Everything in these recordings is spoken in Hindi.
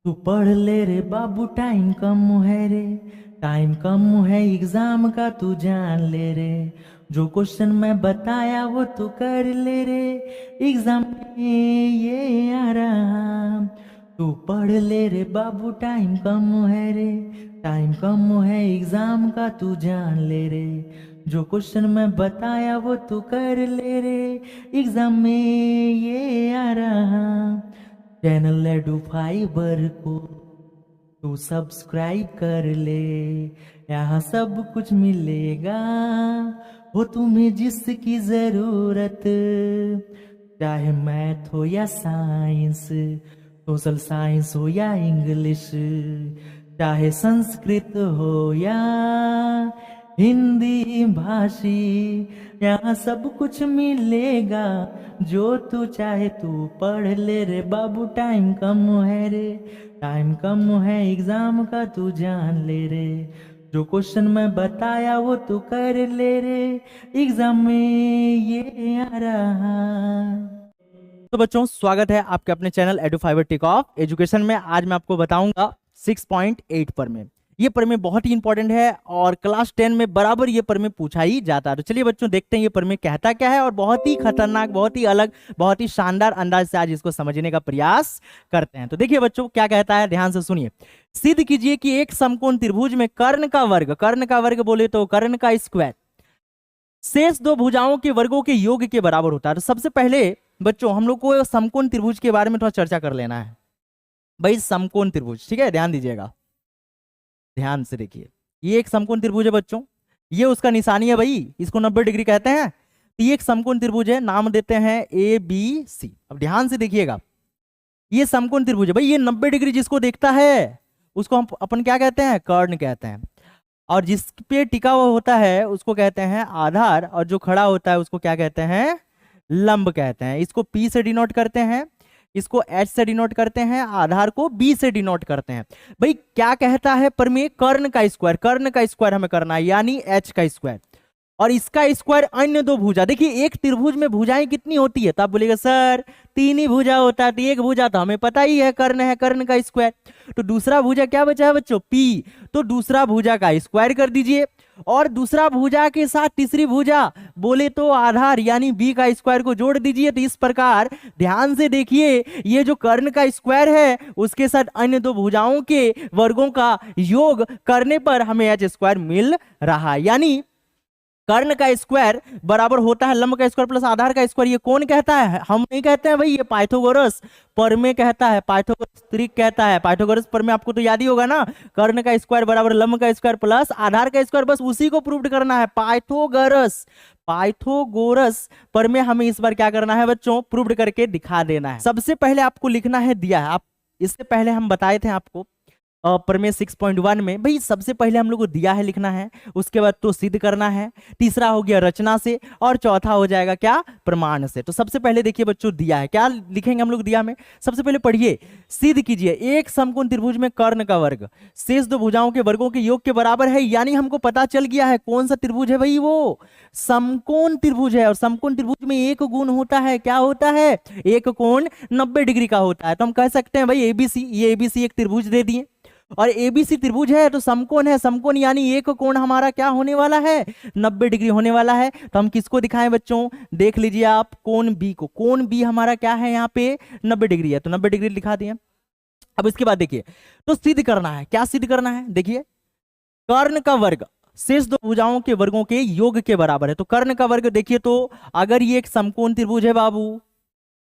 तू पढ़ ले रे बाबू, टाइम कम है रे, टाइम कम है एग्जाम का, तू जान ले रे। जो क्वेश्चन मैं बताया वो तू कर ले रे, एग्जाम में ये आ रहा। तू पढ़ ले रे बाबू, टाइम कम है रे, टाइम कम है एग्जाम का, तू जान ले रे। जो क्वेश्चन मैं बताया वो तू कर ले रे, एग्जाम में ये आ रहा। चैनल एडू फाइबर को तू सब्सक्राइब कर ले, यहाँ सब कुछ मिलेगा वो तुम्हें जिसकी जरूरत। चाहे मैथ हो या साइंस, सोशल साइंस हो या इंग्लिश, चाहे संस्कृत हो या हिंदी भाषी, यहाँ सब कुछ मिलेगा जो तू चाहे तू पढ़ ले रे बाबू। टाइम कम है रे, टाइम कम है एग्जाम का, तू जान ले रे। जो क्वेश्चन मैं बताया वो तू कर ले रे, एग्जाम में ये आ रहा। तो बच्चों, स्वागत है आपके अपने channel Edu Fibre Tech of Education में। आज मैं आपको बताऊंगा 6.8 पर में। ये प्रमेय बहुत ही इंपॉर्टेंट है और क्लास 10 में बराबर ये प्रमेय पूछा ही जाता है। तो चलिए बच्चों, देखते हैं ये प्रमेय कहता क्या है और बहुत ही खतरनाक, बहुत ही अलग, बहुत ही शानदार अंदाज से आज इसको समझने का प्रयास करते हैं। तो देखिए बच्चों क्या कहता है, ध्यान से सुनिए। सिद्ध कीजिए कि एक समकोण त्रिभुज में कर्ण का वर्ग बोले तो कर्ण का स्क्वायर शेष दो भुजाओं के वर्गों के योग के बराबर होता है। तो सबसे पहले बच्चों हम लोग को समकोण त्रिभुज के बारे में थोड़ा चर्चा कर लेना है भाई। समकोण त्रिभुज, ठीक है, ध्यान दीजिएगा, ध्यान से देखिए। ये एक समकोण त्रिभुज है बच्चों, ये उसका निशानी है भाई, इसको 90 डिग्री कहते हैं। तो ये एक समकोण त्रिभुज है, नाम देते हैं ABC। अब ध्यान से देखिएगा, ये समकोण त्रिभुज है भाई। ये 90 डिग्री जिसको देखता है उसको हम अपन क्या कहते हैं, कर्ण कहते हैं। और जिस पे टिका हुआ होता है उसको कहते हैं आधार, और जो खड़ा होता है उसको क्या कहते हैं, लंब कहते हैं। इसको P से डिनोट करते हैं, इसको H से डिनोट करते हैं, आधार को B से डिनोट करते हैं। भाई क्या कहता है प्रमेय, कर्ण का स्क्वायर हमें करना है, यानी H का स्क्वायर, और इसका स्क्वायर अन्य दो भुजा। देखिए एक त्रिभुज में भुजाएं कितनी होती है, तो आप बोलेगा सर 3 ही भुजा होता है। तो एक भुजा तो हमें पता ही है कर्ण का स्क्वायर। तो दूसरा भुजा क्या बचा है बच्चों, P। तो दूसरा भुजा का स्क्वायर कर दीजिए, और दूसरा भुजा के साथ तीसरी भुजा बोले तो आधार यानी B का स्क्वायर को जोड़ दीजिए। तो इस प्रकार ध्यान से देखिए, ये जो कर्ण का स्क्वायर है उसके साथ अन्य दो भुजाओं के वर्गों का योग करने पर हमें H स्क्वायर मिल रहा है। यानी कर्ण का स्क्वायर बराबर होता है लंब का स्क्वायर प्लस आधार का स्क्वायर। ये कौन कहता है, हम नहीं कहते हैं भाई, ये पाइथागोरस प्रमेय कहता है, पाइथागोरस त्रिक कहता है। पाइथागोरस प्रमेय आपको तो याद ही होगा ना, कर्ण का स्क्वायर बराबर लंब का स्क्वायर प्लस आधार का स्क्वायर, बस उसी को प्रूव करना है। पाइथागोरस प्रमेय हमें इस बार क्या करना है बच्चों, प्रूव करके दिखा देना है। सबसे पहले आपको लिखना है, दिया है आप, इससे पहले हम बताए थे आपको प्रमेय 6.1 में भाई, सबसे पहले हम लोग को दिया है लिखना है, उसके बाद तो सिद्ध करना है, तीसरा हो गया रचना से, और चौथा हो जाएगा क्या, प्रमाण से। तो सबसे पहले देखिए बच्चों, दिया है, क्या लिखेंगे हम लोग दिया में, सबसे पहले पढ़िए, सिद्ध कीजिए एक समकोण त्रिभुज में कर्ण का वर्ग शेष दो भुजाओं के वर्गों के योग के बराबर है। यानी हमको पता चल गया है कौन सा त्रिभुज है भाई, वो समकोण त्रिभुज है। और समकोण त्रिभुज में एक गुण होता है, क्या होता है, एक कोण 90 डिग्री का होता है। तो हम कह सकते हैं भाई ABC, ये ABC एक त्रिभुज दे दिए, और ABC त्रिभुज है तो समकोण है, समकोण यानी एक कोण हमारा क्या होने वाला है, 90 डिग्री होने वाला है। तो हम किसको दिखाएं बच्चों, देख लीजिए आप, कोण B को। कोण B हमारा क्या है, यहाँ पे 90 डिग्री है, तो 90 डिग्री दिखा दिए। अब इसके बाद देखिए, तो सिद्ध करना है, क्या सिद्ध करना है, देखिए कर्ण का वर्ग शेष दो भुजाओं के वर्गों के योग के बराबर है। तो कर्ण का वर्ग देखिए, तो अगर ये एक समकोण त्रिभुज है बाबू,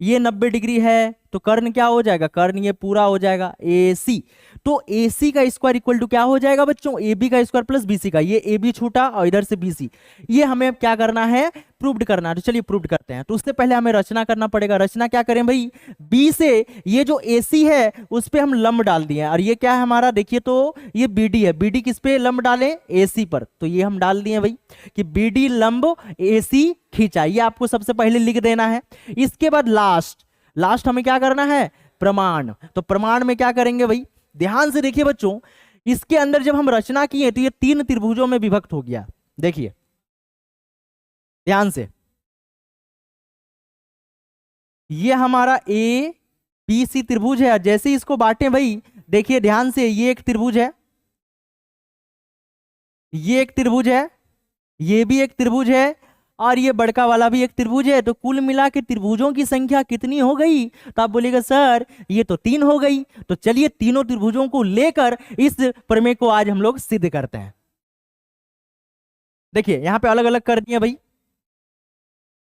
ये 90 डिग्री है, तो कर्ण क्या हो जाएगा, कर्ण ये पूरा हो जाएगा AC। तो AC का स्क्वायर इक्वल टू क्या हो जाएगा बच्चों, AB का स्क्वायर प्लस BC का। ये AB छूटा और इधर से BC, ये हमें अब क्या करना है, प्रूव्ड करना है। तो चलिए प्रूव्ड करते हैं। तो उससे पहले हमें रचना करना पड़ेगा। रचना क्या करें भाई, B से ये जो AC है उस पे हम लंब डाल दिए, और ये क्या है हमारा, देखिए तो ये BD है। BD किस पे लंब डालें, AC पर। तो ये हम डाल दिए भाई कि BD लंब AC खींचा, ये आपको सबसे पहले लिख देना है। इसके बाद लास्ट हमें क्या करना है, प्रमाण। तो प्रमाण में क्या करेंगे भाई, ध्यान से देखिए बच्चों, इसके अंदर जब हम रचना किए तो ये 3 त्रिभुजों में विभक्त हो गया। देखिए ध्यान से, ये हमारा ABC त्रिभुज है। जैसे इसको बांटे भाई देखिए ध्यान से, ये एक त्रिभुज है, ये एक त्रिभुज है, ये भी एक त्रिभुज है, और ये बड़का वाला भी एक त्रिभुज है। तो कुल मिला के त्रिभुजों की संख्या कितनी हो गई? तो आप बोलेगा सर ये तो 3 हो गई। तो चलिए तीनों त्रिभुजों को लेकर इस प्रमेय को आज हम लोग सिद्ध करते हैं। देखिए यहां पे अलग अलग कर दिए भाई,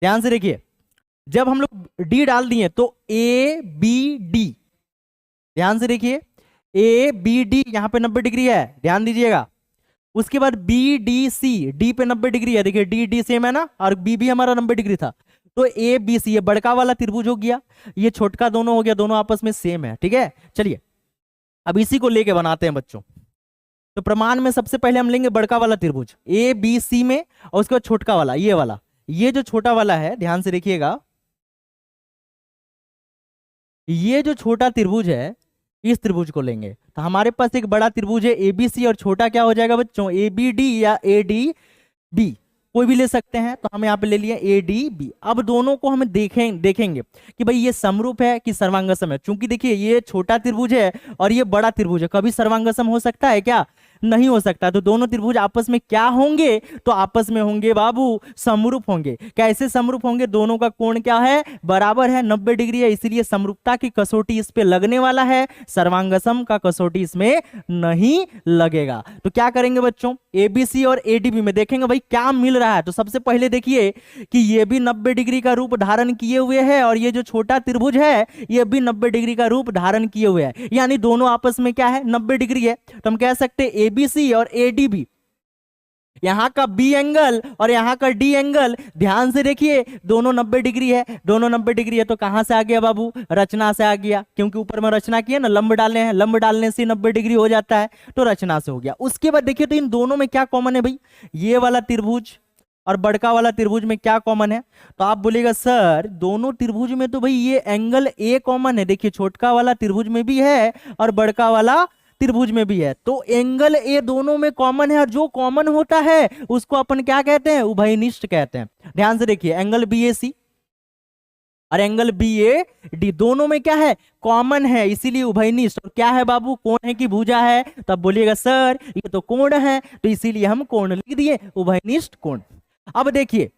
ध्यान से देखिए। जब हम लोग डी डाल दिए तो ए बी डी, ध्यान से देखिए, ए बी डी यहां पे 90 डिग्री है, ध्यान दीजिएगा। उसके बाद बी डी सी, डी पे 90 डिग्री है, देखिए डी डी सेम है ना, और बी भी हमारा 90 डिग्री था। तो ए बी सी, ये बड़का वाला त्रिभुज हो गया, ये छोटका दोनों हो गया, दोनों आपस में सेम है, ठीक है। चलिए अब इसी को लेके बनाते हैं बच्चों। तो प्रमाण में सबसे पहले हम लेंगे बड़का वाला त्रिभुज ए बी सी में, और उसके बाद छोटका वाला, ये वाला, ये जो छोटा वाला है, ध्यान से देखिएगा, ये जो छोटा त्रिभुज है इस त्रिभुज को लेंगे। तो हमारे पास एक बड़ा त्रिभुज है एबीसी, और छोटा क्या हो जाएगा बच्चों? एबीडी या एडीबी, कोई भी ले सकते हैं। तो हम यहाँ पे ले लिए एडीबी। अब दोनों को हम देखेंगे कि भाई ये समरूप है कि सर्वांगसम है। चूंकि देखिए ये छोटा त्रिभुज है और ये बड़ा त्रिभुज है, कभी सर्वांगसम हो सकता है क्या? नहीं हो सकता। तो दोनों त्रिभुज आपस में क्या होंगे? तो आपस में होंगे बाबू समरूप होंगे। कैसे समरूप होंगे? दोनों का कोण क्या है? बराबर है, 90 डिग्री है, इसीलिए समरूपता की कसौटी इस पे लगने वाला है, सर्वांगसम का कसौटी इसमें नहीं लगेगा। तो क्या करेंगे बच्चों? एबीसी और एडीबी में देखेंगे भाई क्या मिल रहा है। तो सबसे पहले देखिए कि ये भी 90 डिग्री का रूप धारण किए हुए है, और ये जो छोटा त्रिभुज है ये भी 90 डिग्री का रूप धारण किए हुए है, यानी दोनों आपस में क्या है? 90 डिग्री है। तो हम कह सकते हैं एबीसी और एडीबी, यहां का बी एंगल और यहां का डी एंगल, ध्यान से देखिए दोनों 90 डिग्री है, दोनों 90 डिग्री है। तो कहां से आ गया बाबू? रचना से आ गया, क्योंकि ऊपर में रचना की है ना, लंब डालने हैं, लंब डालने से 90 डिग्री हो जाता है, तो रचना से हो गया। उसके बाद देखिए तो इन दोनों में क्या कॉमन है भाई? ये वाला त्रिभुज और बड़का वाला त्रिभुज में क्या कॉमन है? तो आप बोलेगा सर दोनों त्रिभुज में तो भाई ये एंगल ए कॉमन है। देखिए छोटका वाला त्रिभुज में भी है और बड़का वाला त्रिभुज में भी है, तो एंगल ए दोनों में कॉमन है, और जो कॉमन होता है उसको अपन क्या कहते हैं? उभयनिष्ठ कहते हैं। ध्यान से देखिए एंगल बी ए सी और एंगल बी ए डी दोनों में क्या है? कॉमन है, इसीलिए उभयनिष्ठ। और क्या है बाबू? कोण है कि भुजा है? तब बोलिएगा सर ये तो कोण है, तो इसीलिए हम कोण लिख दिए, उभयनिष्ठ कोण। अब देखिए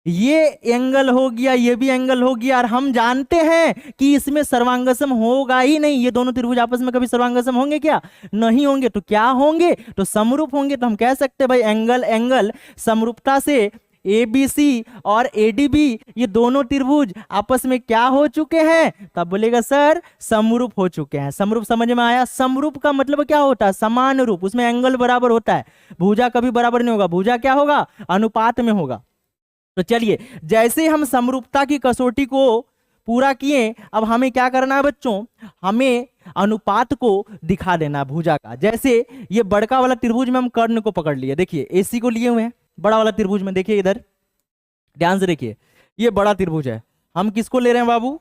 ये एंगल हो गया, ये भी एंगल हो गया, और हम जानते हैं कि इसमें सर्वांगसम होगा ही नहीं। ये दोनों त्रिभुज आपस में कभी सर्वांगसम होंगे क्या? नहीं होंगे। तो क्या होंगे? तो समरूप होंगे। तो हम कह सकते हैं भाई एंगल एंगल समरूपता से ए बी सी और एडीबी ये दोनों त्रिभुज आपस में क्या हो चुके हैं? तब बोलेगा सर समरूप हो चुके हैं। समरूप समझ में आया? समरूप का मतलब क्या होता है? समान रूप, उसमें एंगल बराबर होता है, भुजा कभी बराबर नहीं होगा, भुजा क्या होगा? अनुपात में होगा। तो चलिए जैसे हम समरूपता की कसौटी को पूरा किए, अब हमें क्या करना है बच्चों? हमें अनुपात को दिखा देना भुजा का। जैसे ये बड़का वाला त्रिभुज में हम कर्ण को पकड़ लिए, देखिए एसी को लिए हुए हैं बड़ा वाला त्रिभुज में। देखिए इधर ध्यान से देखिए, ये बड़ा त्रिभुज है, हम किसको ले रहे हैं बाबू?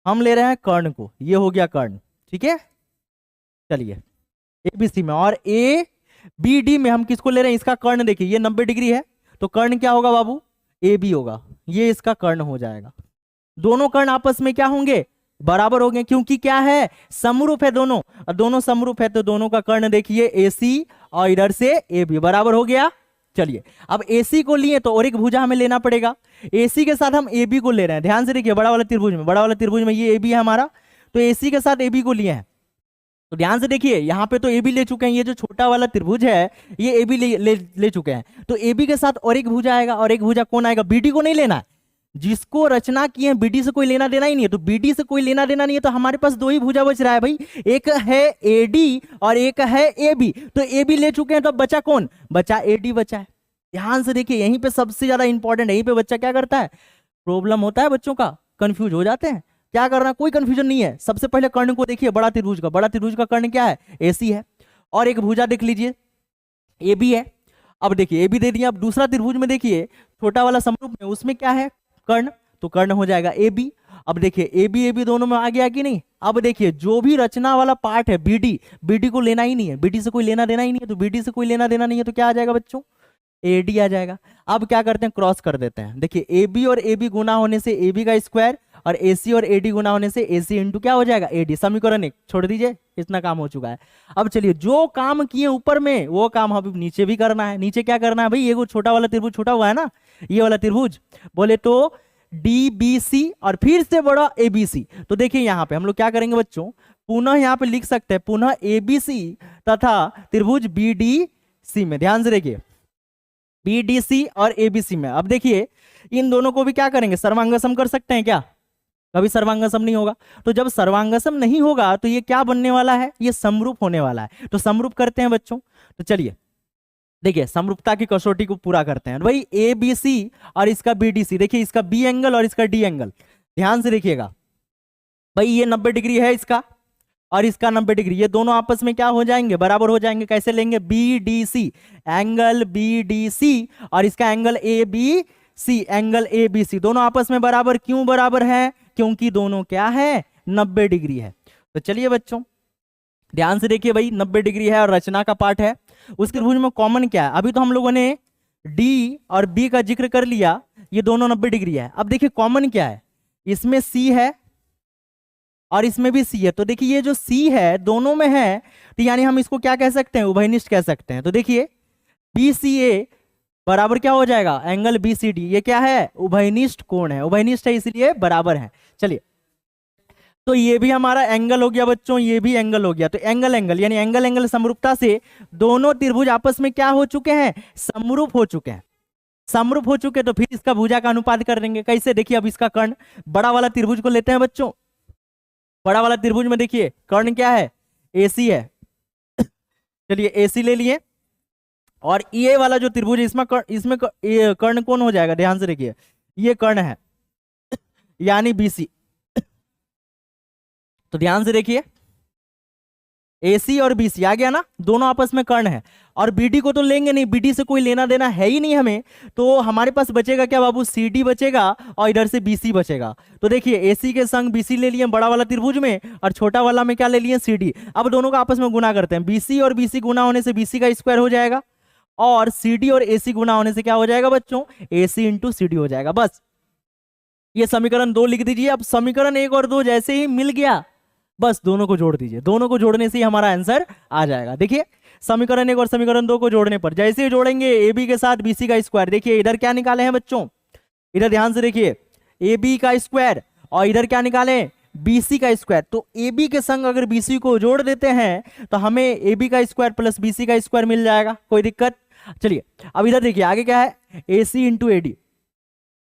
हम ले रहे हैं कर्ण को। ये हो गया कर्ण, ठीक है। चलिए एबीसी में और ए बी डी में हम किसको ले रहे हैं? इसका कर्ण देखिए, ये 90 डिग्री है, तो कर्ण क्या होगा बाबू? ए बी होगा, ये इसका कर्ण हो जाएगा। दोनों कर्ण आपस में क्या होंगे? बराबर होंगे, क्योंकि क्या है? समरूप है दोनों, और दोनों समरूप है तो दोनों का कर्ण देखिए एसी और इधर से ए बी बराबर हो गया। चलिए अब एसी को लिए तो और एक भुजा हमें लेना पड़ेगा, एसी के साथ हम ए बी को ले रहे हैं। ध्यान से देखिए बड़ा वाला त्रिभुज में ये ए बी है हमारा, तो एसी के साथ ए बी को लिए हैं। तो ध्यान से देखिए यहाँ पे तो ए बी ले चुके हैं, ये जो छोटा वाला त्रिभुज है ये ए बी ले चुके हैं, तो ए बी के साथ और एक भुजा आएगा, और एक भुजा कौन आएगा? बीडी को नहीं लेना है, जिसको रचना किए हैं बीडी से कोई लेना देना ही नहीं है। तो बीडी से कोई लेना देना नहीं है, तो हमारे पास दो ही भुजा बच रहा है भाई, एक है एडी और एक है ए बी। तो ए बी ले चुके हैं, तो अब बचा कौन? बचा एडी बचा है। ध्यान से देखिए यहीं पे सबसे ज्यादा इंपॉर्टेंट, यहीं पे बच्चा क्या करता है? प्रॉब्लम होता है बच्चों का, कंफ्यूज हो जाते हैं। क्या करना? कोई कंफ्यूजन नहीं है। सबसे पहले कर्ण को देखिए, बड़ा त्रिभुज का कर्ण क्या है? एसी है, और एक भुजा देख लीजिए ए बी है। अब देखिए ए बी दे दिया, अब दूसरा त्रिभुज में देखिए छोटा वाला समरूप में, उसमें क्या है? कर्ण, तो कर्ण हो जाएगा ए बी। अब देखिए ए बी दोनों में आ गया कि नहीं? अब देखिए जो भी रचना वाला पार्ट है बीडी को लेना ही नहीं है, बीडी से कोई लेना देना ही नहीं है, तो बीडी से कोई लेना देना नहीं है, तो क्या आ जाएगा बच्चों? एडी आ जाएगा। अब क्या करते हैं? क्रॉस कर देते हैं। देखिए ए बी और ए बी गुना होने से ए बी का स्क्वायर और AC और AD गुना होने से AC इंटू क्या हो जाएगा AD। समीकरण 1 छोड़ दीजिए, इतना काम हो चुका है। अब चलिए जो काम किए ऊपर में वो काम अभी नीचे भी करना है। नीचे क्या करना है भाई, ये वो छोटा वाला त्रिभुज छूटा हुआ है ना, ये वाला त्रिभुज बोले तो DBC और फिर से बड़ा ABC। तो देखिए यहाँ पे हम लोग क्या करेंगे बच्चों, पुनः यहाँ पे लिख सकते हैं पुनः ABC तथा त्रिभुज BDC में, ध्यान से देखिए BDC और ABC में। अब देखिए इन दोनों को भी क्या करेंगे, सर्वांगसम कर सकते हैं क्या, कभी सर्वांगसम नहीं होगा। तो जब सर्वांगसम नहीं होगा तो ये क्या बनने वाला है, ये समरूप होने वाला है। तो समरूप करते हैं बच्चों। तो चलिए देखिए समरूपता की कसौटी को पूरा करते हैं भाई। ABC और इसका BDC, देखिए इसका B एंगल और इसका D एंगल, ध्यान से देखिएगा भाई, ये 90 डिग्री है इसका और इसका 90 डिग्री, ये दोनों आपस में क्या हो जाएंगे, बराबर हो जाएंगे। कैसे लेंगे, BDC एंगल BDC और इसका एंगल ABC एंगल ABC दोनों आपस में बराबर। क्यों बराबर है, क्योंकि दोनों क्या है 90 डिग्री है। तो चलिए बच्चों ध्यान से देखिए भाई, 90 डिग्री है और रचना का पार्ट है। उसके त्रिभुज में कॉमन क्या है, अभी तो हम लोगों ने D और B का जिक्र कर लिया, ये दोनों 90 डिग्री है। अब देखिए कॉमन क्या है, इसमें C है और इसमें भी C है। तो देखिए ये जो C है दोनों में है, तो यानी हम इसको क्या कह सकते हैं, उभयनिष्ठ कह सकते हैं। तो देखिए BCA बराबर क्या हो जाएगा, एंगल BCD, ये क्या है, उभयनिष्ठ कोण है, उभयनिष्ठ है इसलिए बराबर है। चलिए तो ये भी हमारा एंगल हो गया बच्चों, ये भी एंगल हो गया। तो एंगल एंगल यानी एंगल एंगल समरूपता से दोनों त्रिभुज आपस में क्या हो चुके हैं, समरूप हो चुके हैं। समरूप हो चुके तो फिर इसका भुजा का अनुपात कर देंगे। कैसे, देखिए अब इसका कर्ण, बड़ा वाला त्रिभुज को लेते हैं बच्चों। बड़ा वाला त्रिभुज में देखिए कर्ण क्या है, AC है। चलिए AC ले लिए और ये वाला जो त्रिभुज है इसमें कर्ण कौन हो जाएगा, ध्यान से देखिए ये कर्ण है यानी BC। तो ध्यान से देखिए AC और BC आ गया ना, दोनों आपस में कर्ण है। और BD को तो लेंगे नहीं, BD से कोई लेना देना है ही नहीं हमें, तो हमारे पास बचेगा क्या बाबू, CD बचेगा और इधर से BC बचेगा। तो देखिए AC के संग BC ले लिए बड़ा वाला त्रिभुज में और छोटा वाला में क्या ले लिए, CD। अब दोनों को आपस में गुना करते हैं, BC और BC गुना होने से BC का स्क्वायर हो जाएगा और CD और AC गुना होने से क्या हो जाएगा बच्चों, AC इंटू CD हो जाएगा। बस ये समीकरण 2 लिख दीजिए। अब समीकरण 1 और 2 जैसे ही मिल गया, बस दोनों को जोड़ दीजिए, दोनों को जोड़ने से ही हमारा आंसर आ जाएगा। देखिए समीकरण 1 और समीकरण 2 को जोड़ने पर जैसे ही जोड़ेंगे AB के साथ BC का स्क्वायर, देखिए इधर क्या निकाले हैं बच्चों, इधर ध्यान से देखिए AB का स्क्वायर और इधर क्या निकाले, BC का स्क्वायर। तो AB के संग अगर BC को जोड़ देते हैं तो हमें AB का स्क्वायर प्लस BC का स्क्वायर मिल जाएगा, कोई दिक्कत। चलिए अब इधर देखिए आगे क्या है, AC इंटू AD।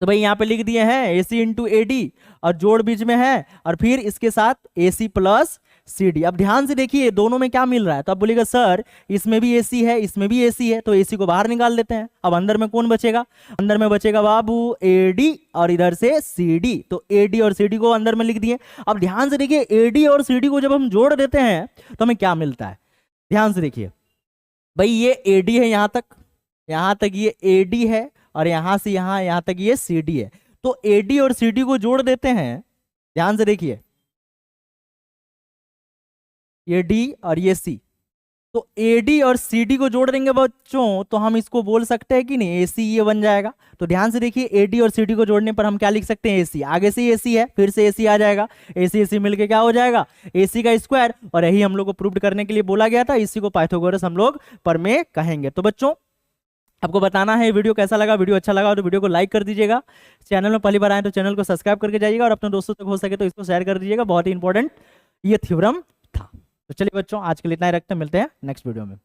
तो भाई यहाँ पे लिख दिए हैं AC इंटू AD और जोड़ बीच में है और फिर इसके साथ AC प्लस CD। अब ध्यान से देखिए दोनों में क्या मिल रहा है, तो अब बोलेगा सर इसमें भी AC है इसमें भी AC है, तो AC को बाहर निकाल देते हैं। अब अंदर में कौन बचेगा, अंदर में बचेगा बाबू AD और इधर से CD। तो AD और CD को अंदर में लिख दिए। अब ध्यान से देखिए AD और CD को जब हम जोड़ देते हैं तो हमें क्या मिलता है, ध्यान से देखिए भाई ये AD है, यहाँ तक ये AD है और यहां से यहां तक ये CD है। तो AD और CD को जोड़ देते हैं, ध्यान से देखिए ये D और ये C। तो AD और CD को जोड़ देंगे बच्चों तो हम इसको बोल सकते हैं कि नहीं, AC ये बन जाएगा। तो ध्यान से देखिए AD और CD को जोड़ने पर हम क्या लिख सकते हैं, AC, आगे से AC है फिर से AC आ जाएगा, AC मिलके क्या हो जाएगा, AC का स्क्वायर। और यही हम लोग को प्रूव करने के लिए बोला गया था, इसी को पाइथागोरस हम लोग प्रमेय कहेंगे। तो बच्चों आपको बताना है वीडियो कैसा लगा, वीडियो अच्छा लगा तो वीडियो को लाइक कर दीजिएगा, चैनल में पहली बार आए तो चैनल को सब्सक्राइब करके जाइएगा और अपने दोस्तों तक हो सके तो इसको शेयर कर दीजिएगा, बहुत ही इंपॉर्टेंट ये थ्योरम था। तो चलिए बच्चों आज के लिए इतना ही रखते हैं, मिलते हैं नेक्स्ट वीडियो में।